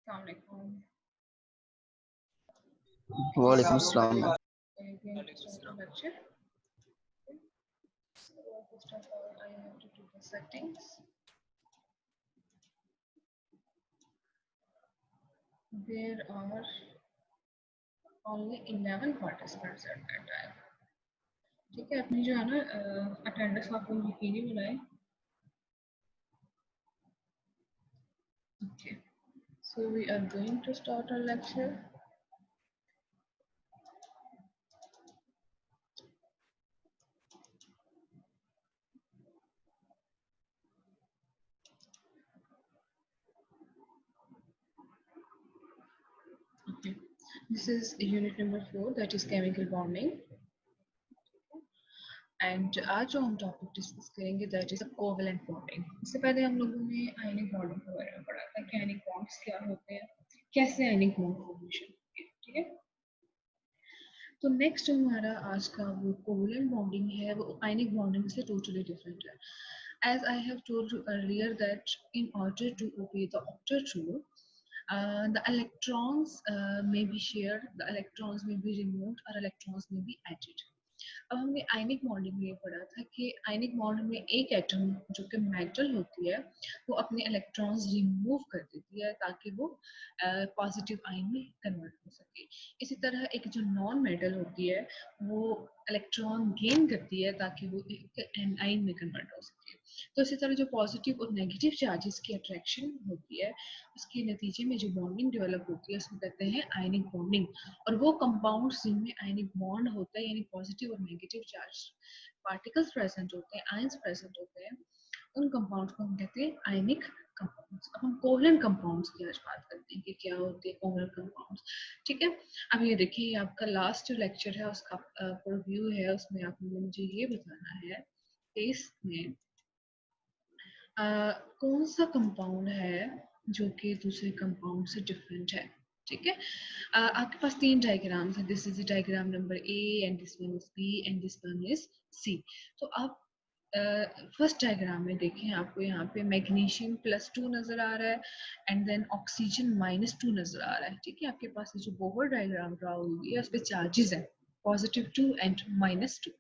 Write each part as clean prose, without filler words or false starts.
Assalamualaikum. Walaikum Assalam. Lecture. So first of all, I have to do the settings. There are only 11 participants at that time. ठीक है, अपनी जो है ना attendance आपको यकीनी बनाए. Okay, so we are going to start our lecture. Okay, this is unit number 4, that is chemical bonding. And आज जो हम टॉपिक डिस्कस करेंगे दैट इज कोवेलेंट बॉन्डिंग. इससे पहले हम लोगों ने आयनिक बॉन्डिंग के बारे में पढ़ा था कि आयनिक बॉन्ड्स क्या होते हैं, कैसे आयनिक बॉन्ड फॉर्मेशन होती है. ठीक है, तो नेक्स्ट हमारा आज का वो कोवेलेंट बॉन्डिंग है, वो आयनिक बॉन्डिंग से टोटली डिफरेंट है. As I have told you earlier that in order to obey the octet rule, the electrons may be shared, the electrons may be removed, or electrons may be added. अब हमने ionic bonding में पढ़ा था कि ionic bond में एक atom जो कि मेटल होती है वो अपने इलेक्ट्रॉन्स रिमूव कर देती है ताकि वो पॉजिटिव आयन में कन्वर्ट हो सके. इसी तरह एक जो नॉन मेटल होती है वो इलेक्ट्रॉन गेन करती है ताकि वो एक आयन में कन्वर्ट हो सके. तो इसी तरह जो पॉजिटिव और नेगेटिव चार्जेस की अट्रैक्शन होती है उसके नतीजे में जो बॉन्डिंग डेवलप होती है उसको कहते हैं आयनिक बॉन्डिंग. और वो कंपाउंड्स जिनमें आयनिक बॉन्ड होता है यानी पॉजिटिव और नेगेटिव चार्ज पार्टिकल्स प्रेजेंट होते हैं, आयंस प्रेजेंट होते हैं, उन कंपाउंड्स को हम कहते हैं आयनिक कंपाउंड्स. अब हम कोवेलेंट कंपाउंड्स की आज बात करते हैं कि क्या होते हैं कोवेलेंट कंपाउंड्स. ठीक है, अब ये देखिए आपका लास्ट जो लेक्चर है उसका रिव्यू है, उसमें आपने मुझे ये बताना है कि इसमें कौन सा कंपाउंड है जो कि दूसरे कंपाउंड से डिफरेंट है. ठीक है, आपके पास 3 डायग्राम्स हैं. This is diagram number A and this one is B and this one is C. तो आप फर्स्ट डायग्राम में देखें, आपको यहाँ पे मैग्नीशियम +2 नजर आ रहा है एंड देन ऑक्सीजन -2 नजर आ रहा है. ठीक है, आपके पास जो बोहर डायग्राम ड्रा हुई है उस पर चार्जेस हैं +2 एंड -2.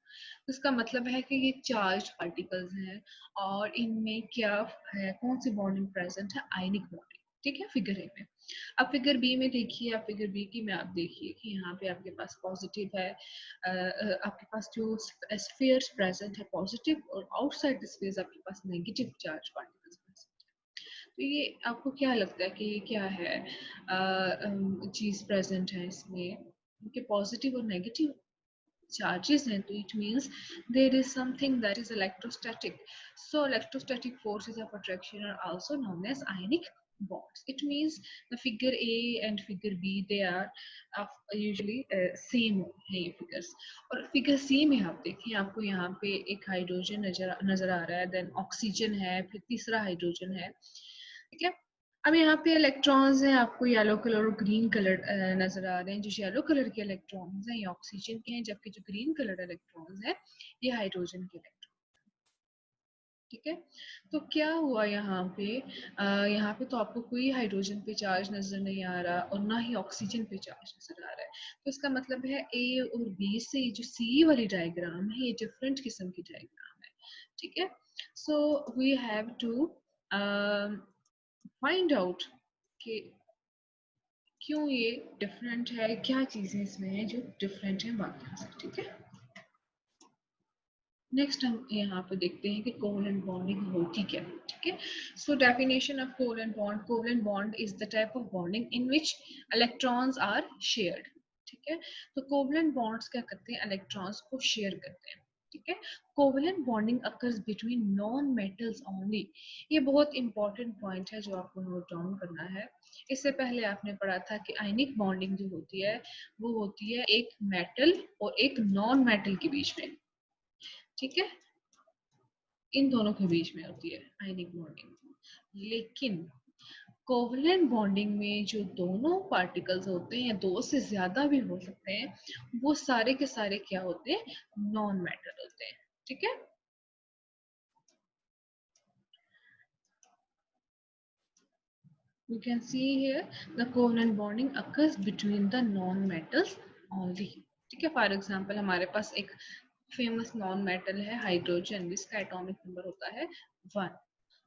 इसका मतलब है कि ये चार्ज पार्टिकल्स हैं और इनमें क्या है, कौन सी बॉन्डिंग प्रेजेंट है, आयनिक बॉन्डिंग. ठीक है, फिगर ए में. अब फिगर बी में देखिए, आप फिगर बी की में आप देखिए कि यहाँ पे आपके पास पॉजिटिव है, आपके पास जो स्फीयर्स प्रेजेंट है पॉजिटिव और आउटसाइड द स्फीयर्स आपके पास नेगेटिव चार्ज पार्टिकल्स प्रेजेंट है. तो ये आपको क्या लगता है कि ये क्या है चीज प्रेजेंट है इसमें, क्योंकि पॉजिटिव और नेगेटिव charges हैं, तो it means there is something that is electrostatic. So electrostatic forces of attraction are also known as ionic bonds. It means the figure A and figure B they are usually same है ये figures. और figure C में आप देखिए, आपको यहाँ पे एक हाइड्रोजन नजर आ रहा है, देन ऑक्सीजन है, फिर तीसरा हाइड्रोजन है. ठीक है, अब यहाँ पे इलेक्ट्रॉन्स हैं, आपको येलो कलर और ग्रीन कलर नजर आ रहे हैं. जो येलो कलर के इलेक्ट्रॉन्स हैं ये ऑक्सीजन के हैं, जबकि जो ग्रीन कलर इलेक्ट्रॉन्स हैं ये हाइड्रोजन के इलेक्ट्रॉन. ठीक है, तो क्या हुआ यहाँ पे, यहाँ पे तो आपको कोई हाइड्रोजन पे चार्ज नजर नहीं आ रहा और ना ही ऑक्सीजन पे चार्ज नजर आ रहा है. तो इसका मतलब है ए और बी से जो सी वाली डायग्राम है ये डिफरेंट किस्म की डायग्राम है. ठीक है, so we have to find out कि क्यों ये डिफरेंट है, क्या चीजें इसमें हैं जो डिफरेंट है बाकी से. ठीक है, नेक्स्ट हम यहाँ पे देखते हैं कि कोवेलेंट बॉन्डिंग होती क्या. ठीक है, so definition of covalent bond. Covalent bond is the type of bonding in which electrons are shared. ठीक है, तो कोवेलेंट बॉन्ड्स क्या करते हैं, इलेक्ट्रॉन्स को शेयर करते हैं. ठीक है, covalent bonding occurs between non metals only. ये बहुत इंपॉर्टेंट पॉइंट है जो आपको नोट डाउन करना है. इससे पहले आपने पढ़ा था कि आयनिक बॉन्डिंग जो होती है वो होती है एक मेटल और एक नॉन मेटल के बीच में. ठीक है, इन दोनों के बीच में होती है आयनिक बॉन्डिंग. लेकिन कोवेलेंट बॉन्डिंग में जो दोनों पार्टिकल्स होते हैं या दो से ज्यादा भी हो सकते हैं वो सारे के सारे क्या होते हैं, नॉन मेटल होते हैं. ठीक है, You can see here the covalent bonding occurs between the non-metals only. ठीक है, फॉर एग्जांपल हमारे पास एक फेमस नॉन मेटल है हाइड्रोजन, जिसका एटॉमिक नंबर होता है 1।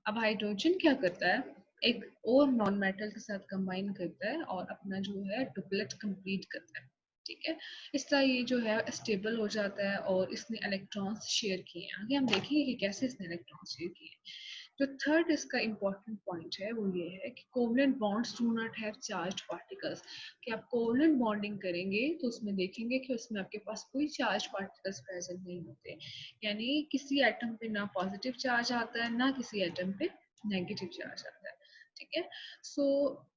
अब हाइड्रोजन क्या करता है, एक और नॉन मेटल के साथ कंबाइन करता है और अपना जो है डुप्लेट कंप्लीट करता है। ठीक है, इस तरह ये जो है स्टेबल हो जाता है और इसने इलेक्ट्रॉन्स शेयर किए हैं। आगे हम देखेंगे कि कैसे इसने इलेक्ट्रॉन्स शेयर किए हैं। जो थर्ड इसका इंपॉर्टेंट पॉइंट है वो ये है कि covalent bonds do not have charged particles. कि आप कोवलेंट बॉन्डिंग करेंगे तो उसमें देखेंगे कि उसमें आपके पास कोई चार्ज पार्टिकल्स प्रेजेंट नहीं होते, यानी किसी एटम पे ना पॉजिटिव चार्ज आता है ना किसी एटम पे नेगेटिव चार्ज आता है। ठीक है, सो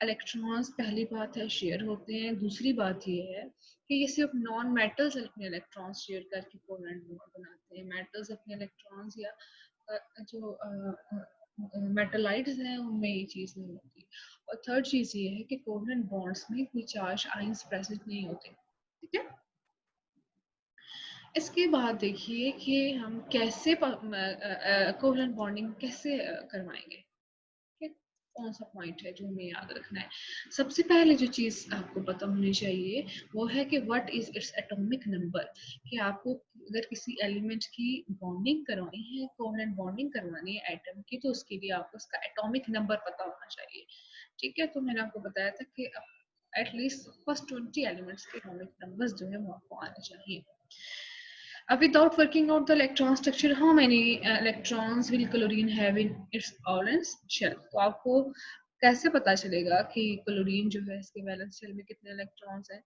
इलेक्ट्रॉन्स पहली बात है शेयर होते हैं। दूसरी बात ये है कि ये सिर्फ नॉन मेटल्स अपने इलेक्ट्रॉन्स शेयर करके कोवलेंट बॉन्ड बनाते हैं। मेटल्स अपने इलेक्ट्रॉन्स या जो मेटलाइट्स हैं उनमें ये चीज़ नहीं होती। और थर्ड चीज़ ये है कि कोवलेंट बॉन्ड्स में कोई चार्ज आयंस प्रेजेंट नहीं होते। ठीक है, इसके बाद देखिए कि हम कैसे कोवलेंट बॉन्डिंग कैसे करवाएंगे। कौन सा पॉइंट है जो हमें याद रखना है। सबसे पहले जो चीज आपको पता होनी चाहिए वो है कि what is its atomic number. कि आपको अगर किसी एलिमेंट की बॉन्डिंग करवानी है, कोवलेंट बॉन्डिंग करवानी है एटम की, तो उसके लिए आपको उसका एटॉमिक नंबर पता होना चाहिए। ठीक है, तो मैंने आपको बताया था कि एटलीस्ट फर्स्ट 20 एलिमेंट्स के एटॉमिक नंबर्स जो है वो आपको आने चाहिए। Without working out the electron structure, how many electrons will chlorine have in its valence shell? तो आपको कैसे पता चलेगा कि क्लोरीन जो है इसके वैलेंस शेल में कितने इलेक्ट्रॉन्स हैं?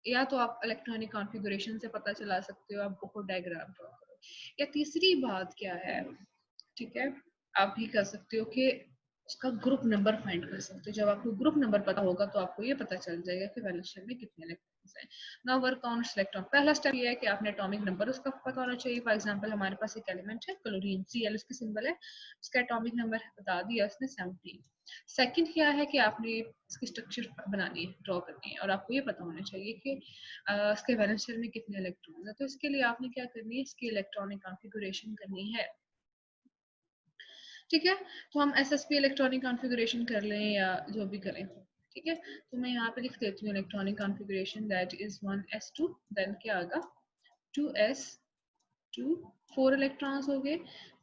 या तो आप इलेक्ट्रॉनिक कॉन्फ़िगरेशन से पता चला सकते हो, आप बहुत डायग्राम ड्रॉ करो। या तीसरी बात क्या है, ठीक है, आप भी कर सकते हो कि उसका ग्रुप नंबर फाइंड कर सकते हो। जब आपको ग्रुप नंबर पता होगा तो आपको ये पता चल जाएगा कि वैलेंस शेल में कितने इलेक्ट्रॉन्स हैं। Now work on electron. पहला स्टेप ये है कि आपने एटॉमिक नंबर उसका पता होना चाहिए। फॉर एग्जांपल हमारे पास एक एलिमेंट है क्लोरीन, Cl इसकी सिंबल है, उसका एटॉमिक नंबर बता दिया उसने 17। सेकंड क्या है कि आपने इसकी स्ट्रक्चर बनानी है, ड्रॉ करनी है, और आपको ये पता होना चाहिए कि इसके वैलेंस शेल में कितने इलेक्ट्रॉन है। तो इसके लिए आपने क्या करनी है, इसकी इलेक्ट्रॉनिक कॉन्फ़िगरेशन करनी है। ठीक है, तो हम SSP इलेक्ट्रॉनिक कॉन्फ़िगरेशन कर लें या जो भी करें। ठीक है, तो मैं यहाँ पे लिख देती हूँ electronic configuration that is 1s2, then क्या आएगा 2s2, 4 इलेक्ट्रॉन्स हो गए,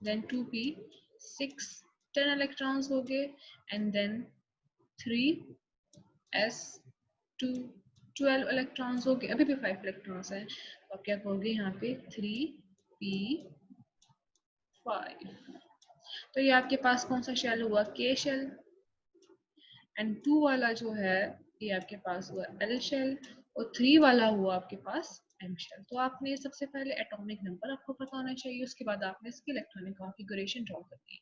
देन 2p 6 10 इलेक्ट्रॉन्स हो गए, एंड देन 3s2 12 इलेक्ट्रॉन्स हो गए। अभी भी 5 इलेक्ट्रॉन्स हैं, तो आप क्या कहोगे यहाँ पे 3p5। तो ये आपके पास कौन सा शेल हुआ, के शेल, एंड 2 वाला जो है ये आपके पास हुआ एल शेल, और 3 वाला हुआ आपके पास एम शेल। तो आपने सबसे पहले एटॉमिक नंबर आपको पता होना चाहिए, उसके बाद आपने इसकी इलेक्ट्रॉनिक कॉन्फ़िगरेशन ड्रॉ करनी है।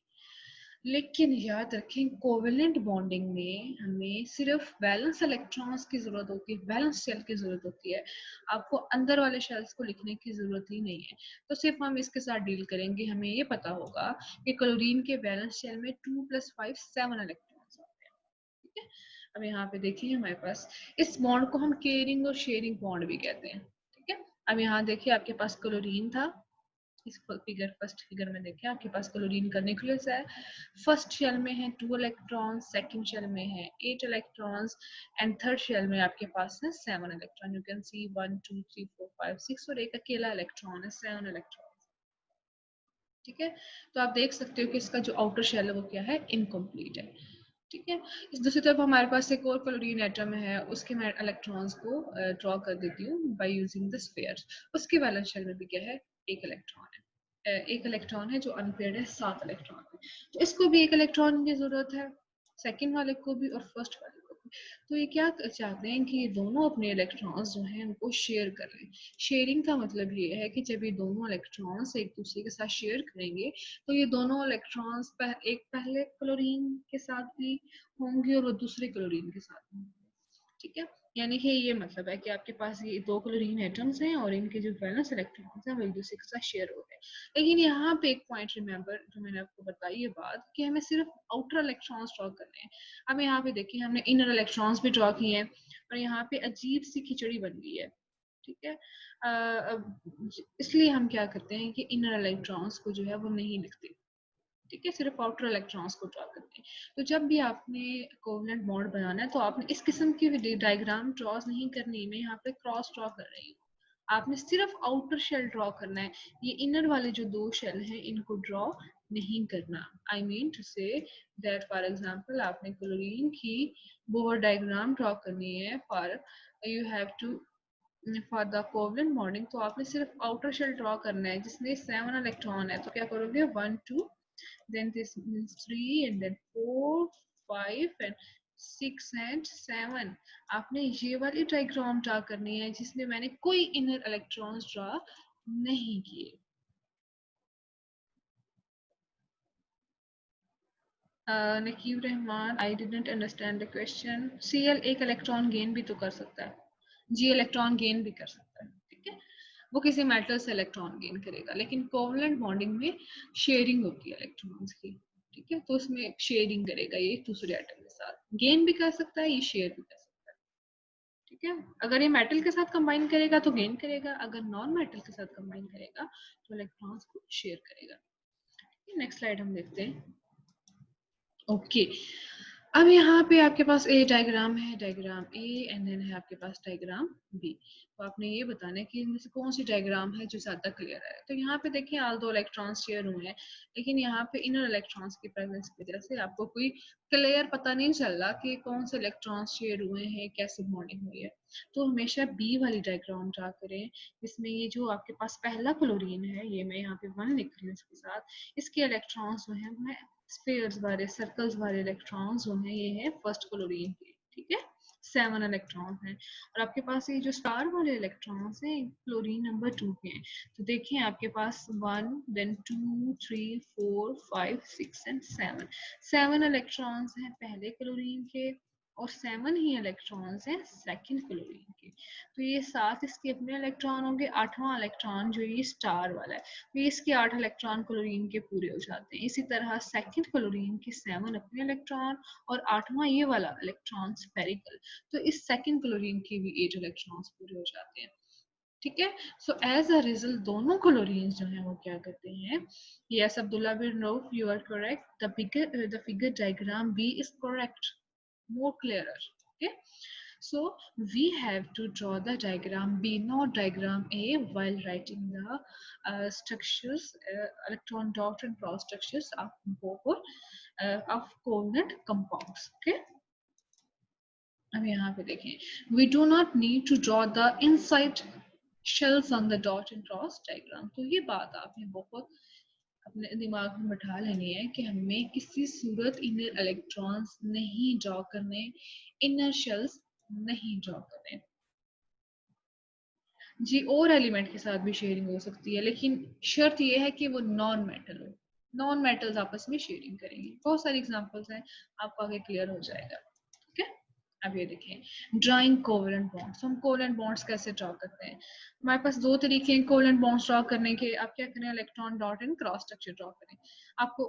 लेकिन याद रखें कोवेलेंट बॉन्डिंग में हमें सिर्फ वैलेंस इलेक्ट्रॉन्स की जरूरत होती है, वैलेंस शेल की जरूरत होती है। आपको अंदर वाले शेल्स को लिखने की जरूरत ही नहीं है। तो सिर्फ हम इसके साथ डील करेंगे। हमें ये पता होगा कि क्लोरीन के वैलेंस शेल में 2 + 5 7 इलेक्ट्रॉन्स होते हैं। ठीक है, अब यहाँ पे देखिए हमारे पास इस बॉन्ड को हम केयरिंग और शेयरिंग बॉन्ड भी कहते हैं। ठीक है, अब यहाँ देखिए आपके पास क्लोरीन था, इस फिगर फर्स्ट फिगर में देखिए आपके पास क्लोरीन का न्यूक्लियस है। फर्स्ट शेल में है 2 इलेक्ट्रॉन, सेकंड शेल में है 8 इलेक्ट्रॉन्स, एंड थर्ड शेल में आपके पास है 7 इलेक्ट्रॉन। यू कैन सी 1 2 3 4 5 6 और एक अकेला इलेक्ट्रॉन है, 7 इलेक्ट्रॉन। ठीक है, तो आप देख सकते हो कि इसका जो आउटर शेल है वो क्या है, इनकम्प्लीट है। ठीक है, इस दूसरी तरफ हमारे पास एक और क्लोरीन एटम है, उसके मैं इलेक्ट्रॉन्स को ड्रॉ कर देती हूँ बाय यूजिंग द स्फीयर। उसके वैलेंस शेल में भी क्या है, एक इलेक्ट्रॉन है। एक इलेक्ट्रॉन है जो अनपेयर्ड है, 7 इलेक्ट्रॉन है। तो इसको भी एक इलेक्ट्रॉन की जरूरत है, सेकंड वाले को भी और फर्स्ट वाले को भी। तो ये क्या चाहते हैं कि ये दोनों अपने इलेक्ट्रॉन्स जो हैं उनको शेयर कर लें। शेयरिंग का मतलब ये है कि जब ये दोनों इलेक्ट्रॉन्स एक दूसरे के साथ शेयर करेंगे तो ये दोनों इलेक्ट्रॉन्स एक पहले क्लोरीन के साथ भी होंगे और वो दूसरे क्लोरीन के साथ होंगे। ठीक है, यानी कि ये मतलब है कि आपके पास ये 2 क्लोरीन एटम्स हैं और इनके जो वैलेंस इलेक्ट्रॉन्स हैं वो एक दूसरे के साथ शेयर हो रहे हैं। लेकिन यहाँ पे एक पॉइंट रिमेंबर जो मैंने आपको बताई ये बात, कि हमें सिर्फ आउटर इलेक्ट्रॉन्स ड्रॉ करने हैं। हमें यहाँ पे देखिए हमने इनर इलेक्ट्रॉन्स भी ड्रॉ किए हैं और यहाँ पे अजीब सी खिचड़ी बन गई है। ठीक है, इसलिए हम क्या करते हैं कि इनर इलेक्ट्रॉन्स को जो है वो नहीं लिखते। ठीक है, सिर्फ आउटर इलेक्ट्रॉन्स को ड्रॉ करते हैं। तो जब भी आपने कोवलेंट बॉन्ड बनाना है तो आपने इस किस्म की डायग्राम ड्रॉ नहीं करनी। मैं यहाँ पे क्रॉस ड्रॉ कर रही हूँ, आपने सिर्फ आउटर शेल ड्रॉ करना है, ये इनर वाले जो दो शेल हैं इनको ड्रॉ नहीं करना। I mean to say that for example आपने क्लोरीन की बोहर डायग्राम ड्रॉ करनी है for you have to for the covalent bonding, तो आपने सिर्फ आउटर शेल ड्रॉ करना है जिसमें 7 इलेक्ट्रॉन है। तो क्या करोगे 1 2, then this means 3 and then 4 5 and 6 and 7। आपने ये वाली डायग्राम ड्रा करनी है जिसमें मैंने कोई इनर इलेक्ट्रॉन्स ड्रा नहीं किए। Nakib Rahman, I didn't understand the question. Cl एक इलेक्ट्रॉन गेन भी तो कर सकता है, G इलेक्ट्रॉन गेन भी कर सकता है, ठीक है, वो किसी मेटल से इलेक्ट्रॉन गेन करेगा। लेकिन कोवलेंट बॉन्डिंग में शेयरिंग होती है इलेक्ट्रॉन्स की, ठीक है, तो उसमें शेयरिंग करेगा ये दूसरे एटम के साथ, गेन भी कर सकता है, ये शेयर भी कर सकता है, ठीक है। अगर ये मेटल के साथ कंबाइन करेगा तो गेन करेगा, अगर नॉन मेटल के साथ कंबाइन करेगा तो इलेक्ट्रॉन्स को शेयर करेगा। नेक्स्ट स्लाइड हम देखते हैं। ओके, अब यहाँ पे आपके पास ए डायग्राम है, डायग्राम ए, एंड देन है आपके पास डायग्राम बी। तो आपने ये बताना है कि इनमें से कौन सी डायग्राम है जो ज्यादा क्लियर है। तो यहाँ पे देखिए ऑल दो इलेक्ट्रॉन्स शेयर हुए हैं, लेकिन यहाँ पे इनर इलेक्ट्रॉन्स की प्रेजेंस की वजह से आपको कोई क्लियर पता नहीं चल रहा कि कौन से इलेक्ट्रॉन्स शेयर हुए हैं, कैसे बॉन्डिंग हुई है। तो हमेशा बी वाली डायग्राम ड्रा करें, जिसमें ये जो आपके पास पहला क्लोरीन है, ये मैं यहाँ पे 1 लिख रही हूँ इसके साथ, इसके इलेक्ट्रॉन्स जो है मैं स्फीयर्स वाले सर्कल्स वाले इलेक्ट्रॉन्स जो हैं ये है फर्स्ट क्लोरीन के, ठीक है, 7 इलेक्ट्रॉन हैं। और आपके पास ये जो स्टार वाले इलेक्ट्रॉन्स हैं क्लोरीन नंबर 2 के हैं। तो देखिए आपके पास 1 देन 2 3 4 5 6 एंड 7 इलेक्ट्रॉन्स हैं पहले क्लोरीन के, और 7 ही इलेक्ट्रॉन्स हैं सेकंड क्लोरीन के। तो ये 7 इसके अपने इलेक्ट्रॉन होंगे, 8वां इलेक्ट्रॉन जो ये स्टार वाला है, तो इसके 8 इलेक्ट्रॉन क्लोरीन के पूरे हो जाते हैं। इसी तरह सेकंड क्लोरीन के 7 अपने इलेक्ट्रॉन और 8वां ये वाला इलेक्ट्रॉन स्फेरिकल, तो इस सेकंड क्लोरीन के भी 8 इलेक्ट्रॉन्स पूरे हो जाते हैं, ठीक है। सो एज अ रिजल्ट दोनों क्लोरीन जो हैं वो क्या करते हैं। Yes Abdullah bin Rauf, you are correct, the figure diagram B is correct, more clearer, okay. So we have to draw the diagram B, not diagram A, while writing the structures, electron dot and cross structures of covalent compounds, okay. अब यहाँ पे देखें, we do not need to draw the inside shells on the dot and cross diagram। तो ये बात आपने बहुत अपने दिमाग में बैठा लेनी है कि हमें किसी सूरत इनर इलेक्ट्रॉन्स नहीं ड्रॉ करने, इनर शेल्स नहीं ड्रॉ करने। जी और एलिमेंट के साथ भी शेयरिंग हो सकती है, लेकिन शर्त यह है कि वो नॉन मेटल हो, नॉन मेटल्स आपस में शेयरिंग करेंगे। बहुत सारी एग्जांपल्स हैं, आपको आगे क्लियर हो जाएगा, ठीक है। अब ये देखें ड्राइंग कोवेलेंट बॉन्ड्स। हम कोवेलेंट बॉन्ड्स कैसे ड्रॉ करते हैं, हमारे पास दो तरीके हैं कोवेलेंट बॉन्ड्स ड्रॉ करने के। आप क्या करें, electron dot and cross structure draw करें। आपको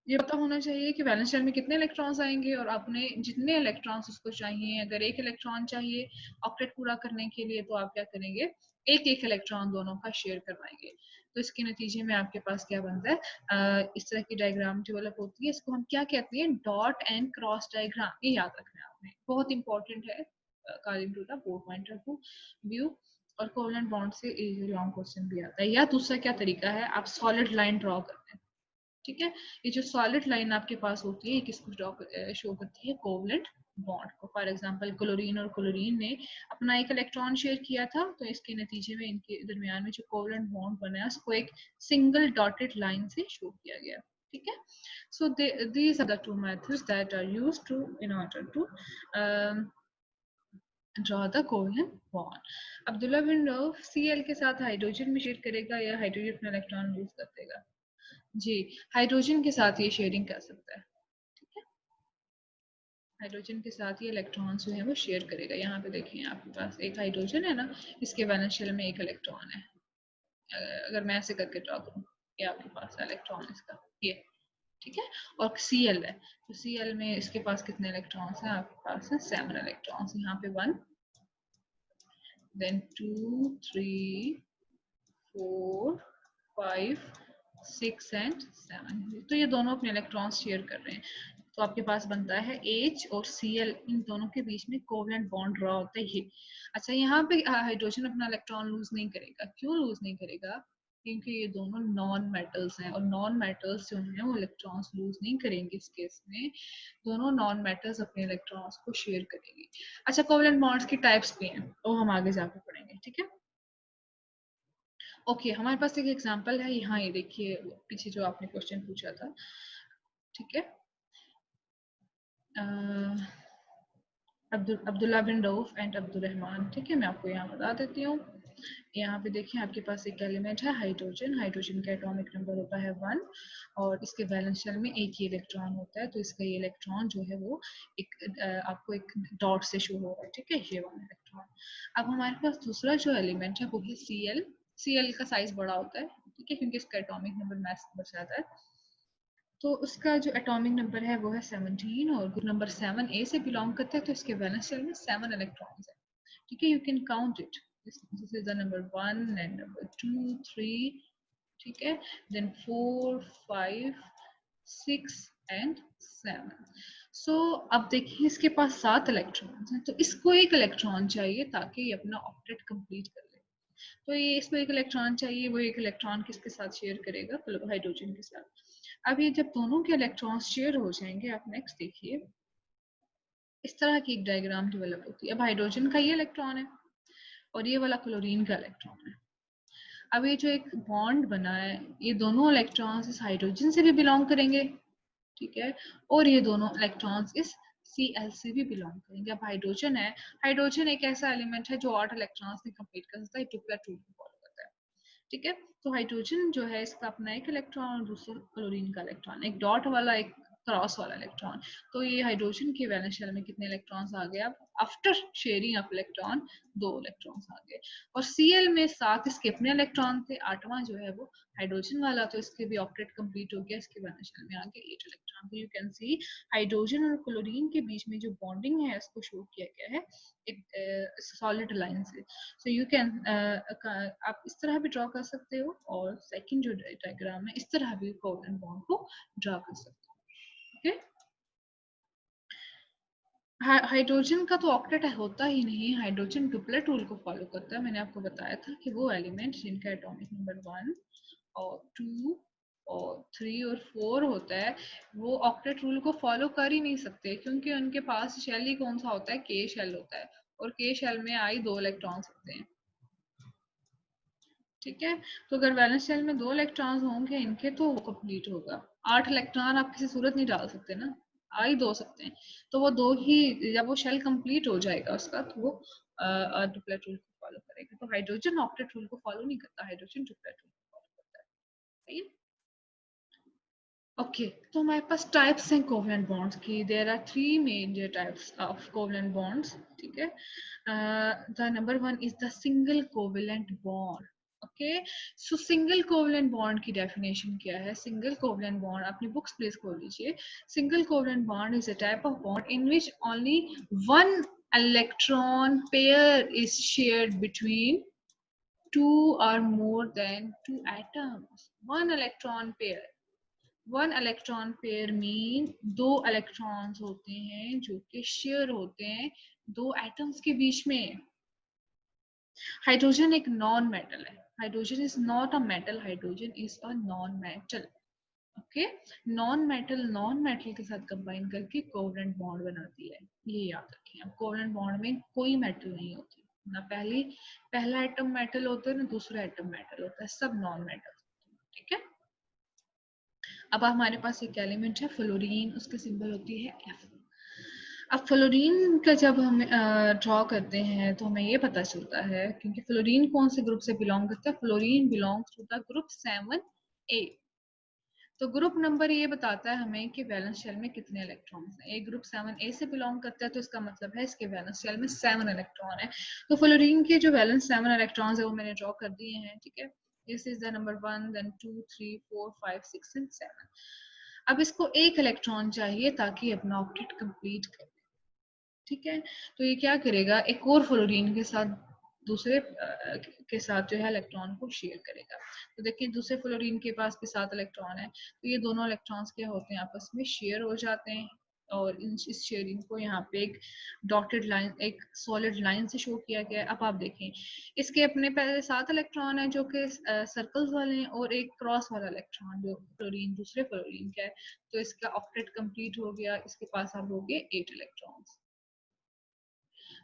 ये पता होना चाहिए कि वैलेंस शेल में कितने इलेक्ट्रॉन्स आएंगे और आपने जितने इलेक्ट्रॉन्स उसको चाहिए, अगर एक इलेक्ट्रॉन चाहिए ऑक्टेट पूरा करने के लिए तो आप क्या करेंगे, एक एक इलेक्ट्रॉन दोनों का शेयर करवाएंगे। तो इसके नतीजे में आपके पास क्या बनता है, इस तरह की डायग्राम डेवलप होती है। इसको हम क्या कहते हैं, डॉट एंड क्रॉस डायग्राम। ये याद रखना है आपने, बहुत इंपॉर्टेंट है according to the board point of view. और कोवेलेंट बॉन्ड से लॉन्ग क्वेश्चन भी आता है। या दूसरा क्या तरीका है, आप सॉलिड लाइन ड्रॉ करते हैं, ठीक है। ये जो सॉलिड लाइन आपके पास होती है किसको शो करती है, कोवेलेंट बॉन्ड को। फॉर एग्जांपल क्लोरीन और क्लोरीन ने अपना एक इलेक्ट्रॉन शेयर किया था, तो इसके नतीजे में इनके दरमियान में जो कोवेलेंट बॉन्ड बना है उसको एक सिंगल डॉटेड लाइन से शो किया गया, ठीक है। सो these are the two methods that are used to in order to draw the covalent bond। Abdullah bin Rauf, Cl के साथ हाइड्रोजन में शेयर करेगा या हाइड्रोजन अपना इलेक्ट्रॉन लूज कर देगा। जी हाइड्रोजन के साथ ये शेयरिंग कर सकता है, ठीक है, हाइड्रोजन के साथ ये इलेक्ट्रॉन्स जो है वो शेयर करेगा। यहाँ पे देखिए आपके पास एक हाइड्रोजन है ना, इसके वैलेंस शेल में एक इलेक्ट्रॉन है। अगर मैं ऐसे करके ड्रॉ करूँ, ये आपके पास इलेक्ट्रॉन इसका ये, ठीक है। और Cl है, तो Cl में इसके पास कितने इलेक्ट्रॉन्स हैं, आपके पास है 7 इलेक्ट्रॉन्स। यहाँ पे 1 then 2 3 4 5 6 एंड 7। तो ये दोनों अपने इलेक्ट्रॉन्स शेयर कर रहे हैं, तो आपके पास बनता है H और Cl, इन दोनों के बीच में कोवलेंट बॉन्ड ड्रॉ होता है ये। अच्छा, यहाँ पे हाइड्रोजन अपना इलेक्ट्रॉन लूज नहीं करेगा। क्यों लूज नहीं करेगा? क्योंकि ये दोनों नॉन मेटल्स हैं, और नॉन मेटल्स जो हैं वो इलेक्ट्रॉन्स लूज नहीं करेंगे। इस केस में दोनों नॉन मेटल्स अपने इलेक्ट्रॉन्स को शेयर करेंगे। अच्छा, कोवलेंट बॉन्ड्स की टाइप्स भी हैं, वो हम आगे जाके पढ़ेंगे, ठीक है। ओके, हमारे पास एक एग्जांपल है यहाँ, ये देखिए पीछे जो आपने क्वेश्चन पूछा था, ठीक है। अब्दुल्ला बिन रऊफ एंड अब्दुल रहमान, ठीक है। मैं आपको यहाँ बता देती हूँ। यहाँ पे देखिए आपके पास एक एलिमेंट है हाइड्रोजन। हाइड्रोजन का एटॉमिक नंबर होता है 1 और इसके वैलेंस शेल में एक ही इलेक्ट्रॉन होता है। तो इसका ये इलेक्ट्रॉन जो है वो एक आपको एक डॉट से शो हो रहा है, ठीक है, ये वाला इलेक्ट्रॉन। अब हमारे पास दूसरा जो एलिमेंट है वो है Cl। Cl का साइज बड़ा होता है, ठीक है, क्योंकि इसका एटॉमिक नंबर मैथ बढ़ जाता है। तो उसका जो एटॉमिक नंबर है वो है 17 और ग्रुप नंबर 7A से बिलोंग करता है। तो इसके वैलेंस शेल में 7 इलेक्ट्रॉन्स है, ठीक है। You can count it, this is the number 1 and number 2 3, ठीक है, देन 4 5 6 एंड 7। सो अब देखिए इसके पास 7 इलेक्ट्रॉन्स हैं, तो इसको एक इलेक्ट्रॉन चाहिए ताकि ये अपना ऑक्टेट कंप्लीट कर ले। तो ये इसको एक इलेक्ट्रॉन चाहिए, वो एक इलेक्ट्रॉन किसके साथ शेयर करेगा? हाइड्रोजन के साथ। अब ये जब दोनों के इलेक्ट्रॉन्स शेयर हो जाएंगे, आप नेक्स्ट देखिए, इस तरह की एक डायग्राम डेवलप होती है। अब हाइड्रोजन का ये इलेक्ट्रॉन है और ये वाला क्लोरीन का इलेक्ट्रॉन है। अब ये जो एक बॉन्ड बना है, ये दोनों इलेक्ट्रॉन्स इस हाइड्रोजन से भी बिलोंग करेंगे, ठीक है, और ये दोनों इलेक्ट्रॉन्स इस Cl से भी बिलोंग करेंगे। अब हाइड्रोजन है, हाइड्रोजन एक ऐसा एलिमेंट है जो 8 इलेक्ट्रॉन्स नहीं कंप्लीट कर सकता है, ट्रिपलेट रूल को फॉलो करता है, ठीक है। तो हाइड्रोजन जो है इसका अपना एक इलेक्ट्रॉन और दूसरा क्लोरीन का इलेक्ट्रॉन, एक डॉट वाला एक क्रॉस वाला इलेक्ट्रॉन। तो ये हाइड्रोजन के वैलेंस शेल में कितने इलेक्ट्रॉन्स आ गए? अब after sharing of electron 2 electrons आ गए। और Cl में 7 इसके अपने इलेक्ट्रॉन थे, 8वां जो है वो हाइड्रोजन वाला, तो इसके भी ऑक्टेट कंप्लीट हो गया, इसके वैलेंस शेल में आ गए 8 इलेक्ट्रॉन। तो यू कैन सी हाइड्रोजन और क्लोरीन के बीच में जो बॉन्डिंग है इसको शो किया गया है एक सॉलिड लाइन से। सो यू कैन आप इस तरह भी ड्रॉ कर सकते हो, और सेकंड जो डायग्राम है इस तरह भी कोवलेंट बॉन्ड को ड्रॉ कर सकते हो, ओके। हाइड्रोजन का तो ऑक्टेट होता ही नहीं, हाइड्रोजन डुप्लेट रूल को फॉलो करता है। मैंने आपको बताया था कि वो एलिमेंट जिनका एटॉमिक नंबर 1 और 2 और 3 और 4 होता है, वो ऑक्टेट रूल को फॉलो कर ही नहीं सकते, क्योंकि उनके पास शेल ही कौन सा होता है? के शेल होता है, और के शेल में आई 2 इलेक्ट्रॉन्स होते हैं, ठीक है। तो अगर वैलेंस शेल में 2 इलेक्ट्रॉन्स होंगे इनके, तो वो कंप्लीट होगा। 8 इलेक्ट्रॉन आप किसी सूरत नहीं डाल सकते ना, आ ही 2 सकते हैं। तो वो 2 ही, जब वो शेल कंप्लीट हो जाएगा उसका, तो वो डुप्लेट रूल को फॉलो करेगा। तो हाइड्रोजन ऑक्टेट रूल को फॉलो नहीं करता, हाइड्रोजन डुप्लेट रूल को फॉलो करता है, सही है। ओके, तो हमारे पास टाइप्स हैं कोवलेंट बॉन्ड्स की। There are 3 major types of covalent bonds, ठीक है। The number 1 is the single covalent bond. Okay, so single covalent bond की डेफिनेशन क्या है? सिंगल कोवलेंट बॉन्ड, अपनी बुक्स प्लीज खोल लीजिए। Single covalent bond is a type of bond in which only one electron pair is shared between two or more than two atoms. One electron pair, one electron pair mean 2 electrons होते हैं जो कि share होते हैं 2 atoms के बीच में। Hydrogen एक non metal है, hydrogen is not a metal, hydrogen is a non metal, okay. Non metal के साथ कंबाइन करके कोवलेंट बॉन्ड बनाती है, ये याद रखें। अब कोवलेंट बॉन्ड में कोई मेटल नहीं होती, ना पहला एटम मेटल होता है ना दूसरा एटम मेटल होता है, सब नॉन मेटल, ठीक है। अब हमारे पास एक एलिमेंट है फ्लोरीन, उसकी सिंबल होती है F। अब फ्लोरीन का जब हम ड्रॉ करते हैं तो हमें ये पता चलता है, क्योंकि फ्लोरीन कौन से ग्रुप से बिलोंग करता है? Fluorine belongs to the group 7A। तो ग्रुप नंबर ये बताता है हमें कि वैलेंस शेल में कितने इलेक्ट्रॉन्स हैं। एक ग्रुप 7A से बिलोंग करता है, तो इसका मतलब है इसके वैलेंस शेल में 7 इलेक्ट्रॉन है। तो फ्लोरीन के जो वैलेंस 7 इलेक्ट्रॉन्स है वो मैंने ड्रॉ कर दिए हैं, ठीक है। This is the number 1, then 2 3 4 5 6 and 7। अब इसको एक इलेक्ट्रॉन चाहिए ताकि अपना ऑक्टेट कंप्लीट करे, ठीक है। तो ये क्या करेगा? एक और फ्लोरीन के साथ दूसरे के साथ जो है इलेक्ट्रॉन को शेयर करेगा। तो देखिए दूसरे फ्लोरीन के पास भी 7 इलेक्ट्रॉन है, तो ये दोनों इलेक्ट्रॉन्स क्या होते हैं, आपस में शेयर हो जाते हैं और इस शेयरिंग को यहाँ पे एक डॉटेड लाइन, एक सॉलिड लाइन से शो किया गया है। अब आप देखें इसके अपने पहले 7 इलेक्ट्रॉन है जो कि सर्कल्स वाले हैं और एक क्रॉस वाला इलेक्ट्रॉन जो फ्लोरीन दूसरे फ्लोरीन का है, तो इसका ऑक्टेट कंप्लीट हो गया, इसके पास अब हो गए 8 इलेक्ट्रॉन्स।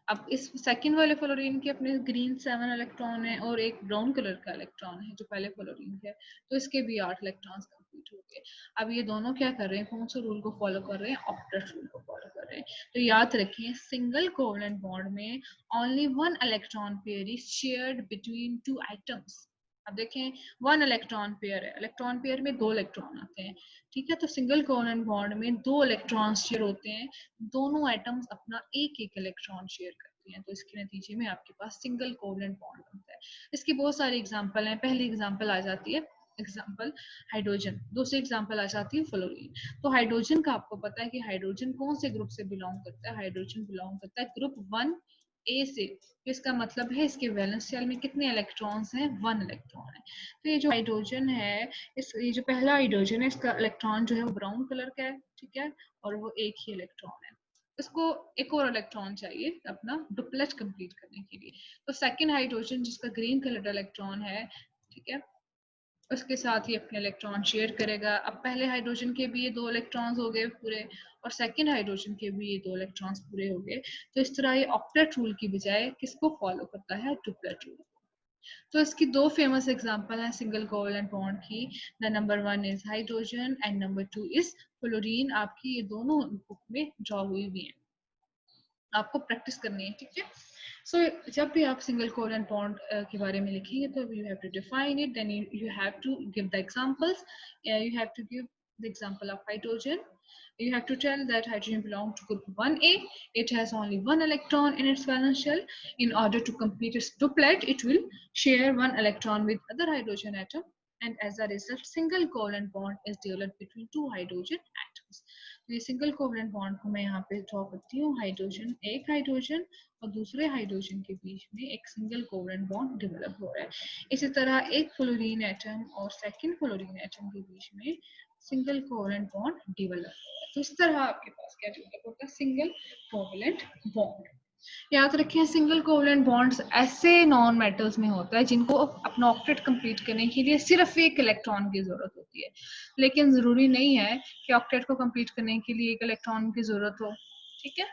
अब इस सेकंड वाले फ्लोरीन के अपने ग्रीन 7 इलेक्ट्रॉन है और एक ब्राउन कलर का इलेक्ट्रॉन है जो पहले फ्लोरीन का है, तो इसके भी 8 इलेक्ट्रॉन्स कंप्लीट हो गए। अब ये दोनों क्या कर रहे हैं, कौन सा रूल को फॉलो कर रहे हैं, ऑक्टेट रूल को फॉलो कर रहे हैं। तो याद रखिए सिंगल कोवलेंट बॉन्ड में only 1 electron pair is shared between 2 atoms. अब देखें 1 इलेक्ट्रॉन पेयर है, इलेक्ट्रॉन पेयर में 2 इलेक्ट्रॉन आते हैं, ठीक है। तो सिंगल कोवलेंट बॉन्ड में 2 इलेक्ट्रॉन शेयर होते हैं, दोनों एटम्स अपना एक एक इलेक्ट्रॉन शेयर करते हैं, तो इसके नतीजे में आपके पास सिंगल कोवलेंट बॉन्ड बनता है। इसकी बहुत सारी एग्जांपल हैं। पहली एग्जांपल आ जाती है एग्जांपल हाइड्रोजन, दूसरी एग्जांपल आ जाती है फ्लोरीन। तो हाइड्रोजन का आपको पता है कि हाइड्रोजन कौन से ग्रुप से बिलोंग करता है, हाइड्रोजन बिलोंग करता है ग्रुप 1A से। तो इसका मतलब है इसके वैलेंस शेल में कितने इलेक्ट्रॉन्स हैं, 1 इलेक्ट्रॉन है। तो ये जो हाइड्रोजन है, ये जो पहला हाइड्रोजन है, इसका इलेक्ट्रॉन जो है वो ब्राउन कलर का है, ठीक है, और वो एक ही इलेक्ट्रॉन है। इसको एक और इलेक्ट्रॉन चाहिए अपना डुप्लेट कंप्लीट करने के लिए। तो सेकंड हाइड्रोजन जिसका ग्रीन कलर इलेक्ट्रॉन है, ठीक है, उसके साथ ही अपने इलेक्ट्रॉन शेयर करेगा। अब पहले हाइड्रोजन के भी ये 2 इलेक्ट्रॉन्स हो गए पूरे और सेकंड हाइड्रोजन के भी ये 2 इलेक्ट्रॉन्स पूरे हो गए। तो इस तरह ये ऑक्टेट रूल की बजाय किसको फॉलो करता है, डुप्लेट रूल। तो इसकी 2 फेमस एग्जांपल हैं सिंगल कोवलेंट बॉन्ड की। The number 1 is hydrogen and number 2 is fluorine. आपकी ये दोनों बुक में ड्रॉ हुई भी हैं, आपको प्रैक्टिस करनी है, ठीक है। सो जब भी आप सिंगल कोवलेंट बॉन्ड के बारे में लिखेंगे तो you have to define it, then you have to give the examples, you have to give the example of hydrogen. You have to tell that hydrogen belongs to group 1A. It has only 1 electron in its valence shell. In order to complete its duplet, it will share 1 electron with other hydrogen atom, and as a result single covalent bond is developed between 2 hydrogen atoms. तो ये single covalent bond को मैं यहाँ पे draw करती हूँ, hydrogen, एक hydrogen और दूसरे हाइड्रोजन के बीच में एक सिंगल कोवलेंट बॉन्ड डेवलप हो रहा है। इसी तरह एक फ्लोरीन एटम और सेकंड फ्लोरीन एटम के बीच में सिंगल कोवलेंट बॉन्ड डेवलप हो रहा है। तो इस तरह आपके पास क्या डेवलप होता है, सिंगल कोवलेंट बॉन्ड। याद रखें सिंगल कोवलेंट बॉन्ड्स ऐसे नॉन मेटल्स में होता है जिनको अपना ऑक्टेट कंप्लीट करने के लिए सिर्फ एक इलेक्ट्रॉन की जरूरत होती है, लेकिन जरूरी नहीं है कि ऑक्टेट को कंप्लीट करने के लिए एक इलेक्ट्रॉन की जरूरत हो, ठीक है।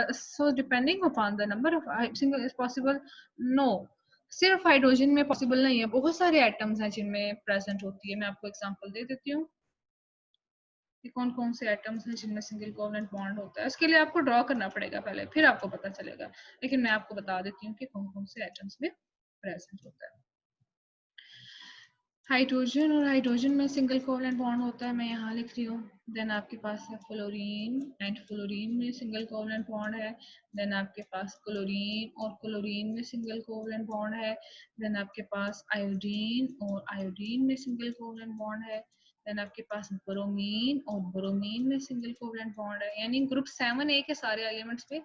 So depending upon the number of single is possible, no, सिर्फ हाइड्रोजन में पॉसिबल नहीं है, बहुत सारे एटम्स हैं जिनमें प्रेजेंट होती है। मैं आपको एग्जांपल दे देती हूँ कि कौन कौन से एटम्स हैं जिनमें सिंगल कोवलेंट बॉन्ड होता है। इसके लिए आपको ड्रॉ करना पड़ेगा पहले, फिर आपको पता चलेगा, लेकिन मैं आपको बता देती हूँ कि कौन कौन से एटम्स में प्रेजेंट होता है। हाइड्रोजन और हाइड्रोजन में सिंगल कोवलेंट बॉन्ड होता है, मैं यहाँ लिख रही हूँ। देन आपके पास है फ्लोरीन एंड फ्लोरीन में सिंगल कोवलेंट बॉन्ड है। देन आपके पास क्लोरीन और क्लोरीन में सिंगल कोवलेंट बॉन्ड है। देन आपके पास आयोडीन और आयोडीन में सिंगल कोवलेंट बॉन्ड है। देन आपके पास ब्रोमीन और ब्रोमीन में सिंगल कोवलेंट बॉन्ड है, यानी ग्रुप 7A के सारे एलिमेंट्स पे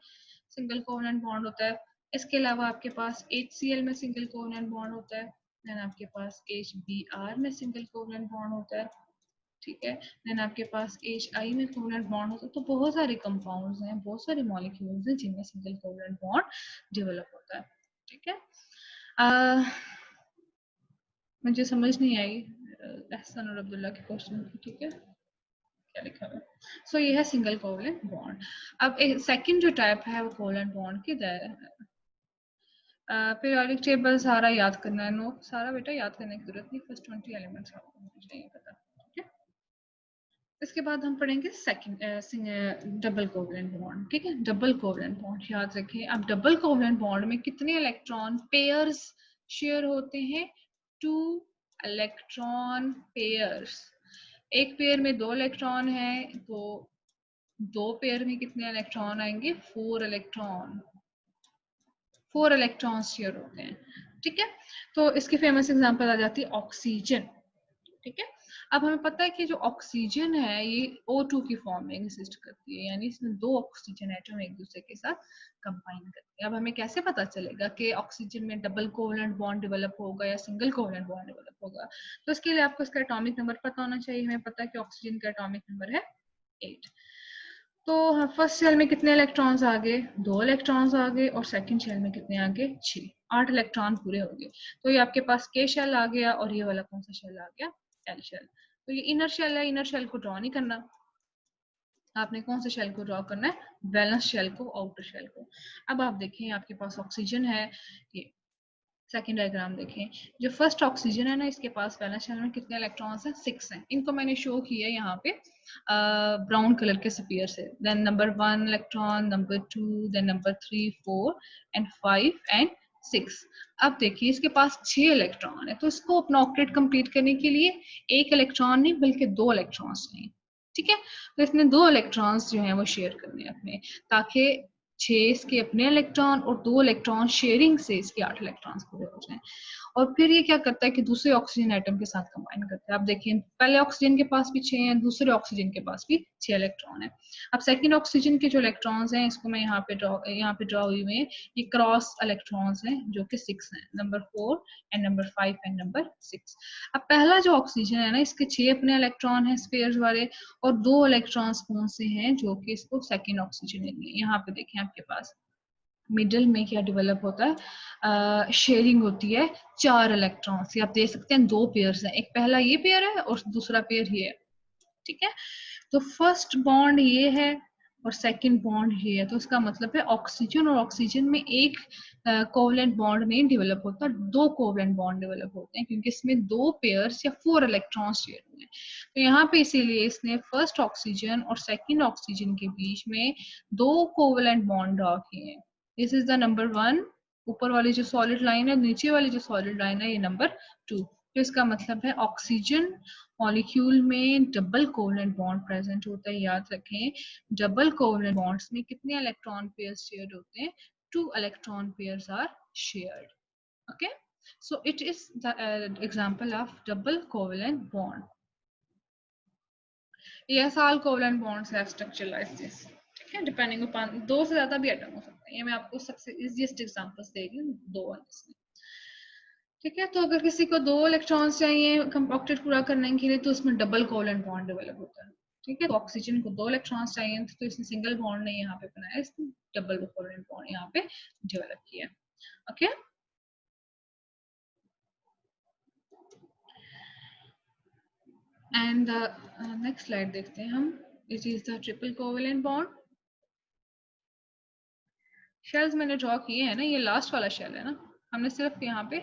सिंगल कोवलेंट बॉन्ड होता है। इसके अलावा आपके पास HCl में सिंगल कोवलेंट बॉन्ड होता है। देन आपके पास HBr में सिंगल कोवलेंट बॉन्ड होता है, ठीक है। देन आपके पास HI में कोवलेंट बॉन्ड होता है। तो बहुत सारे कंपाउंड्स हैं, बहुत सारे मॉलिक्यूल्स हैं जिनमें सिंगल कोवलेंट बॉन्ड डेवलप होता है, ठीक है। मुझे समझ नहीं आई एहसन और अब्दुल्ला के क्वेश्चन, ठीक है, क्या लिखा हुआ है। सो ये है सिंगल कोवलेंट बॉन्ड। अब सेकंड जो टाइप है वो कोवलेंट बॉन्ड की पीरियोडिक टेबल सारा याद करना है, नो सारा बेटा याद करने की जरूरत नहीं, फर्स्ट 20 एलिमेंट्स आपको चाहिए पता, ठीक है। इसके बाद हम पढ़ेंगे सेकंड डबल कोवलेंट बॉन्ड, ठीक है। डबल कोवलेंट बॉन्ड याद रखें, अब डबल कोवलेंट बॉन्ड में कितने इलेक्ट्रॉन पेयर्स शेयर होते हैं, 2 इलेक्ट्रॉन पेयर्स। एक पेयर में 2 इलेक्ट्रॉन है तो 2 पेयर में कितने इलेक्ट्रॉन आएंगे, 4 इलेक्ट्रॉन, 4 इलेक्ट्रॉन शेयर होते हैं, ठीक है। तो इसकी फेमस एग्जांपल आ जाती है ऑक्सीजन, ठीक है। अब हमें पता है कि जो ऑक्सीजन है ये O2 की फॉर्म में एग्जिस्ट करती है, यानी इसमें दो ऑक्सीजन एटम एक दूसरे के साथ कंबाइन करते हैं। अब हमें कैसे पता चलेगा कि ऑक्सीजन में डबल कोवलेंट बॉन्ड डेवलप होगा या सिंगल कोवलेंट बॉन्ड डेवलप होगा? तो इसके लिए आपको इसका एटॉमिक नंबर पता होना चाहिए। हमें पता है कि ऑक्सीजन का एटॉमिक नंबर है 8। तो फर्स्ट शेल में कितने इलेक्ट्रॉन्स आ गए? 2 इलेक्ट्रॉन्स आ गए। और सेकंड शेल में कितने आ गए? 6। 8 इलेक्ट्रॉन पूरे हो गए। तो ये आपके पास के शेल आ गया और ये वाला कौन सा शेल आ गया? L shell. तो ये इनर शेल है, इनर शेल को ड्रॉ नहीं करना। आपने कौन से शेल को ड्रॉ करना है? वैलेंस शेल को, आउटर शेल को। अब आप देखें आपके पास ऑक्सीजन है, ये सेकेंड डायग्राम देखें। जो फर्स्ट ऑक्सीजन है ना, इसके पास वैलेंस शेल में कितने इलेक्ट्रॉन्स हैं? 6 हैं। इनको मैंने शो किया है यहाँ पे ब्राउन कलर के स्फीयर से। Then number 1 electron, number 2, then number 3, 4 and 5 and 6। अब देखिए इसके पास 6 इलेक्ट्रॉन है, तो इसको अपना ऑक्टेट कंप्लीट करने के लिए एक इलेक्ट्रॉन नहीं बल्कि 2 इलेक्ट्रॉन्स चाहिए। ठीक है, तो इसने 2 इलेक्ट्रॉन्स जो हैं वो शेयर करने हैं अपने, ताकि 6 इसके अपने इलेक्ट्रॉन और 2 इलेक्ट्रॉन शेयरिंग से इसके 8 इलेक्ट्रॉन्स पूरे हो जाएं। और फिर ये क्या करता है कि दूसरे ऑक्सीजन एटम के साथ कंबाइन करता है। आप देखिए पहले ऑक्सीजन के पास भी 6 हैं, दूसरे ऑक्सीजन के पास भी 6 इलेक्ट्रॉन है। अब सेकंड ऑक्सीजन के जो इलेक्ट्रॉन्स हैं, इसको मैं यहाँ पे ड्रॉ हुई हुए हैं, ये क्रॉस इलेक्ट्रॉन्स हैं जो कि 6 हैं, number 4 and number 5 and number 6। अब पहला जो ऑक्सीजन है ना, इसके 6 अपने इलेक्ट्रॉन है स्पेयर वाले, और 2 इलेक्ट्रॉन्स कौन से हैं जो कि इसको सेकंड ऑक्सीजन देंगे। यहाँ पे देखें आपके पास मिडल में क्या डेवलप होता है? शेयरिंग होती है 4 इलेक्ट्रॉन से। आप देख सकते हैं 2 पेयर्स हैं, एक पहला ये पेयर है और दूसरा पेयर ये है। ठीक है, तो फर्स्ट बॉन्ड ये है और सेकंड बॉन्ड ये है। तो इसका मतलब है ऑक्सीजन और ऑक्सीजन में एक कोवलेंट बॉन्ड नहीं डेवलप होता, 2 कोवलेंट बॉन्ड डेवलप होते हैं, क्योंकि इसमें 2 पेयर्स या 4 इलेक्ट्रॉन्स शेयर हुए हैं। तो यहाँ पे इसीलिए इसने फर्स्ट ऑक्सीजन और सेकंड ऑक्सीजन के बीच में 2 कोवलेंट बॉन्ड ड्रॉ किए हैं। This is the number 1। ऊपर वाली जो सॉलिड लाइन है, नीचे वाली जो सॉलिड लाइन है, ये नंबर 2। तो इसका मतलब है ऑक्सीजन मॉलिक्यूल में डबल कोवलेंट बॉन्ड प्रेजेंट होता है। याद रखें, डबल कोवलेंट बॉन्ड्स में कितने इलेक्ट्रॉन पेयर्स शेयर्ड होते हैं? 2 electron pairs are shared. Okay, so it is the example of double covalent bond. Yes, all covalent bonds have structure like this. ठीक है, डिपेंडिंग अपॉन, 2 से ज्यादा भी एटम हो सकते हैं। ये मैं आपको सबसे इजीएस्ट एग्जांपल्स दे रही हूँ, 2 इसमें। ठीक है, तो अगर किसी को 2 इलेक्ट्रॉन्स चाहिए ऑक्टेट पूरा करने के लिए, तो उसमें डबल कोवलेंट बॉन्ड डेवलप होता है। ठीक है, तो ऑक्सीजन को 2 इलेक्ट्रॉन्स चाहिए, तो इसने सिंगल बॉन्ड नहीं यहाँ पे बनाया, इसने डबल कोवलेंट बॉन्ड यहाँ पे डेवलप किया। ओके, एंड नेक्स्ट स्लाइड देखते हैं हम। It is the triple covalent bond. Shells मैंने ड्रॉ किए हैं ना, ये लास्ट वाला शेल है ना, हमने सिर्फ यहाँ पे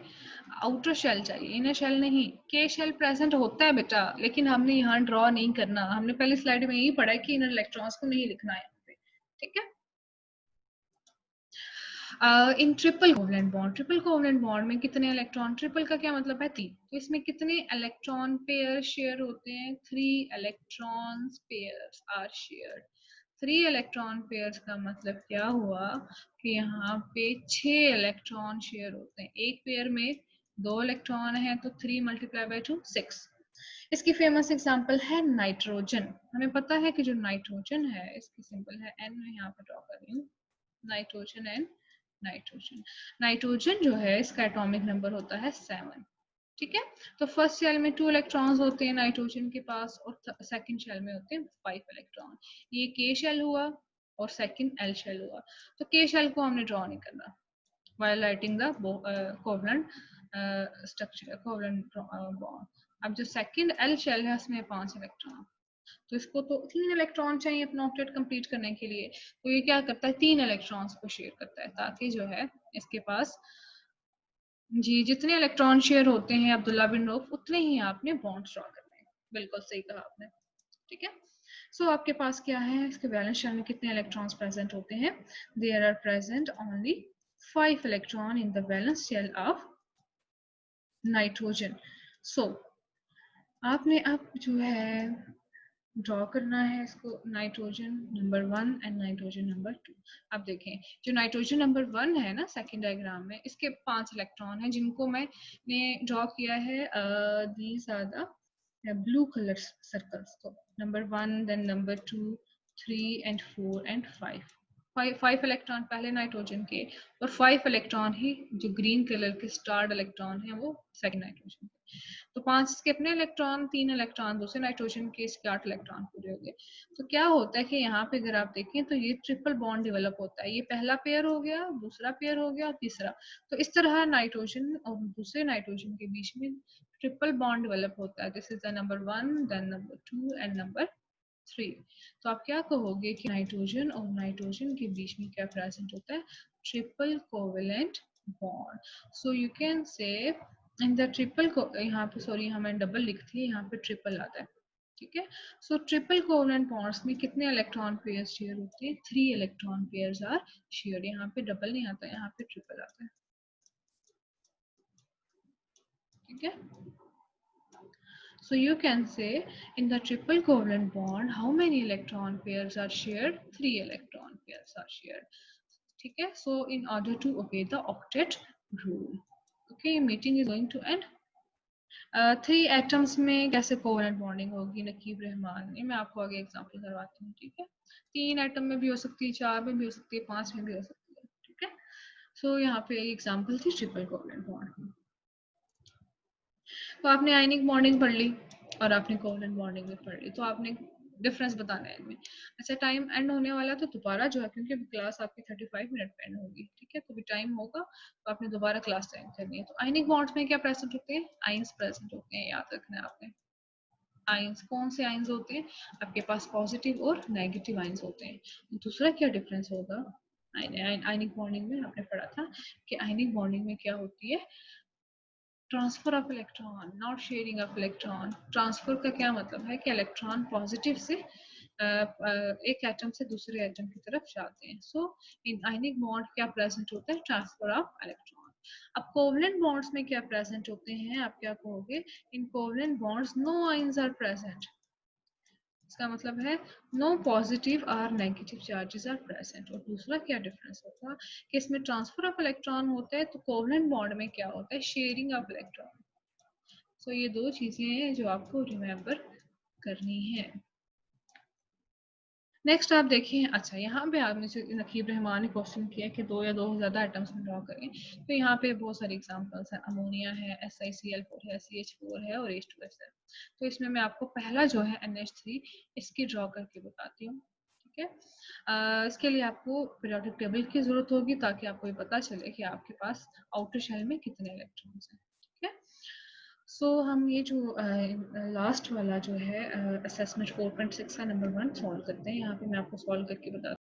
आउटर शेल चाहिए, इनर शेल नहीं। के शेल प्रेजेंट होता है बेटा, लेकिन हमने यहाँ ड्रॉ नहीं करना। हमने पहले स्लाइड में यही पढ़ा है कि इनर इलेक्ट्रॉन्स को नहीं लिखना है यहाँ पे। ठीक है, in triple covalent bond, triple covalent bond में कितने इलेक्ट्रॉन? ट्रिपल का क्या मतलब है? 3। तो इसमें कितने इलेक्ट्रॉन पेयर शेयर होते हैं? 3 electron pairs are shared. 3 electron pairs का मतलब क्या हुआ कि यहाँ पे 6 इलेक्ट्रॉन शेयर होते हैं। एक पेयर में 2 इलेक्ट्रॉन है, तो 3 मल्टीप्लाई बाय 2 6। इसकी फेमस एग्जांपल है नाइट्रोजन। हमें पता है कि जो नाइट्रोजन है, इसकी सिंबल है N, मैं यहाँ पे ड्रॉ कर रही हूँ, नाइट्रोजन एंड नाइट्रोजन। नाइट्रोजन जो है इसका एटॉमिक नंबर होता है 7। ठीक है, तो फर्स्ट शेल में 2 इलेक्ट्रॉन्स होते हैं नाइट्रोजन के पास, और सेकंड शेल में होते हैं 5 इलेक्ट्रॉन। ये के शेल हुआ और सेकंड एल शेल हुआ। तो के शेल को हमने ड्रॉ नहीं करना while writing the covalent structure, covalent bond। अब जो सेकंड एल शेल है उसमें 5 इलेक्ट्रॉन, तो इसको तो 3 इलेक्ट्रॉन चाहिए अपना ऑक्टेट कंप्लीट करने के लिए। तो ये क्या करता है? 3 इलेक्ट्रॉन्स को शेयर करता है, ताकि जो है इसके पास जी जितने इलेक्ट्रॉन शेयर होते हैं अब्दुल्ला बिन रऊफ, उतने ही आपने बॉन्ड ड्रॉ करने हैं। बिल्कुल सही कहा आपने। ठीक है, सो आपके पास क्या है? इसके वैलेंस शेल में कितने इलेक्ट्रॉन्स प्रेजेंट होते हैं? There are present only 5 electron in the valence shell of nitrogen. So आपने अब जो है ड्रॉ करना है इसको, nitrogen number 1 and nitrogen number 2। अब देखें, जो नाइट्रोजन नंबर 1 है ना सेकंड डायग्राम में, इसके 5 इलेक्ट्रॉन हैं जिनको मैंने ड्रॉ किया है। These are the blue colour circles को, number 1, then number 2, 3 and 4 and 5। 5 electron पहले नाइट्रोजन के, और 5 इलेक्ट्रॉन ही जो ग्रीन कलर के स्टार्ड इलेक्ट्रॉन है वो सेकंड नाइट्रोजन के। तो 5 इसके अपने इलेक्ट्रॉन, 3 इलेक्ट्रॉन दूसरे नाइट्रोजन के, इसके 8 इलेक्ट्रॉन पूरे हो गए। तो क्या होता है कि यहाँ पे अगर आप देखें तो ये ट्रिपल बॉन्ड डेवलप होता है। ये पहला पेयर हो गया, दूसरा पेयर हो गया और तीसरा। तो इस तरह नाइट्रोजन और दूसरे नाइट्रोजन के बीच में ट्रिपल बॉन्ड डेवलप होता है। This is the number 1, then number 2 and number 3। तो आप क्या कहोगे कि नाइट्रोजन और नाइट्रोजन के बीच में क्या प्रेजेंट होता है? Triple covalent bond. So you can say in the triple को, यहाँ पे सॉरी यहाँ मैंने डबल लिखती है, यहाँ पे ट्रिपल आता है, ठीक है। सो ट्रिपल कोवेलेंट बॉन्ड्स में कितने इलेक्ट्रॉन पेयर्स शेयर होते हैं? 3 इलेक्ट्रॉन पेयर्स आर शेयर। यहाँ पे डबल नहीं आता, यहाँ पे ट्रिपल आता है, ठीक है। So you can say in the triple covalent bond, how many electron pairs are shared? 3 electron pairs are shared. Okay, so in order to obey the octet rule. Okay, meeting is going to end. 3 atoms में कैसे covalent bonding होगी नकीब रहमान ने, मैं आपको आगे example करवाती हूँ, ठीक है। 3 एटम में भी हो सकती है, 4 में भी हो सकती है, 5 में भी हो सकती है, ठीक है। सो यहाँ पे एग्जांपल थी ट्रिपल कोवेलेंट बॉन्ड की। तो आपने आयनिक बॉन्डिंग पढ़ ली और आपने कोवेलेंट बॉन्डिंग भी पढ़ ली, तो आपने डिफरेंस बताना है इनमें। अच्छा, टाइम एंड होने वाला तो दोबारा जो है, क्योंकि क्लास आपकी 35 मिनट पे एंड होगी, ठीक है। तो भी टाइम होगा तो आपने दोबारा क्लास ज्वाइन करनी है। तो आयनिक बॉन्ड्स में क्या प्रेजेंट होते हैं? आइंस प्रेजेंट होते हैं, याद रखना है आपने। आइंस कौन से आइंस होते हैं? आपके पास पॉजिटिव और नेगेटिव आइंस होते हैं। दूसरा क्या डिफरेंस होगा आयनिक बॉन्डिंग में? आपने पढ़ा था कि आयनिक बॉन्डिंग में क्या होती है? Transfer of electron, not sharing of electron. Transfer का क्या मतलब है कि इलेक्ट्रॉन पॉजिटिव से एक एटम से दूसरे एटम की तरफ जाते हैं। सो इन आयनिक बॉन्ड क्या प्रेजेंट होता है? Transfer of electron. अब कोवलेंट बॉन्ड्स में क्या प्रेजेंट होते हैं? आप क्या कहोगे? In covalent bonds no ions are present. इसका मतलब है नो पॉजिटिव और नेगेटिव चार्जेस आर प्रेजेंट। और दूसरा क्या डिफरेंस होगा कि इसमें ट्रांसफर ऑफ इलेक्ट्रॉन होता है, तो कोवलेंट बॉन्ड में क्या होता है? Sharing of electron. सो ये दो चीजें हैं जो आपको रिमेम्बर करनी है। नेक्स्ट आप देखिए, अच्छा यहाँ पे आपने से नकीब रहमान ने क्वेश्चन किया कि 2 या 2 से ज्यादा एटम्स में ड्रॉ करें। तो यहाँ पे बहुत सारे एग्जांपल्स हैं, अमोनिया है, SiCl4 है, CH4 है और H2S है। तो इसमें मैं आपको पहला जो है NH3 इसकी ड्रॉ करके बताती हूँ, ठीक है। इसके लिए आपको पीरियोडिक टेबल की जरूरत होगी ताकि आपको ये पता चले कि आपके पास आउटर शेल में कितने इलेक्ट्रॉन्स हैं, ठीक है। सो हम ये जो लास्ट वाला जो है असेसमेंट 4.6 का नंबर 1 सॉल्व करते हैं। यहाँ पे मैं आपको सॉल्व करके बताती हूँ।